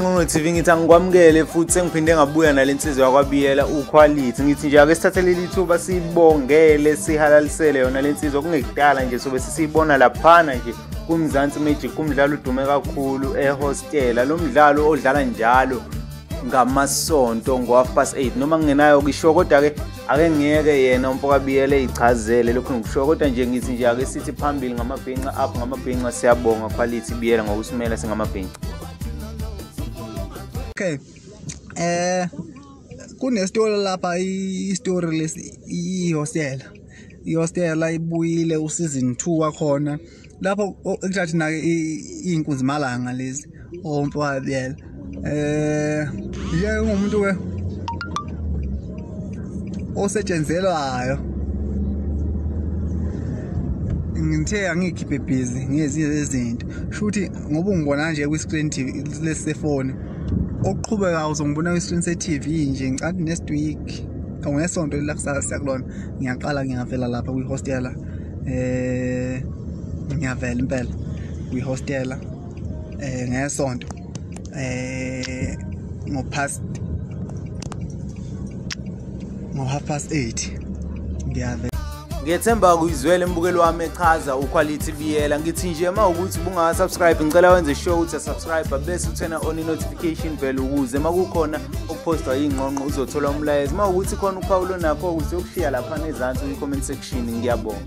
Ngqongqo TV ngithi angikwamukele futhi sengiphinde ngabuya nalensizwa yakwaBiyela uQuality. Ngithi nje ake sithathe leli thuba sibongele sihalalisele yona lensizwa kungekudala nje sobe sisibona laphana nje kuMzansi Magic kumdlalo udume kakhulu ehostela. Lo mdlalo odlala njalo ngamasonto ngo8:30 noma ngingenayo kisho kodwa ke ake ngiyeke yena uMpokaBiyela eyichazele lokho ngikusho kodwa nje ngithi nje ake sithi phambili ngamabhinqa up ngamabhinqa siyabonga Quality Biyela ngokusimela singamabhinqa. Okay. Kunestory lapha istory lesi ihostela. Ihostela ibuyile useason 2 wakhona. Lapho ekuthathi na inkunzi malanga lezi oMpokaBiyela. Nje ngumuntu ke osetshenzelwayo. Ngithe angikhiphe busy ngezinye izinto. Shuthi ngoba ungibona nje ku screen TV lesefoni. Okuqhubeka uzongibona ku screen se TV nje ngicathi next week ngesonto lakusasa kulona ngiyaqala ngiyavela lapha kwi hostela ngiyavela impela kwi hostela ngesonto ngo8:30 ngiyavela. Ngiyethemba kuyizwele imbukelo wami echaza uQuality Biyela. Ngithi nje mawukuthi bunga subscribe ngicela wenze sure ukuthi subscribe bese uthena on notification bell ukuze makukhona ukupostwa ingqongqo uzothola umlayezo. Mawukuthi khona uPaulo nakho uzokushiya lapha ezantsi ku comment section ngiyabonga.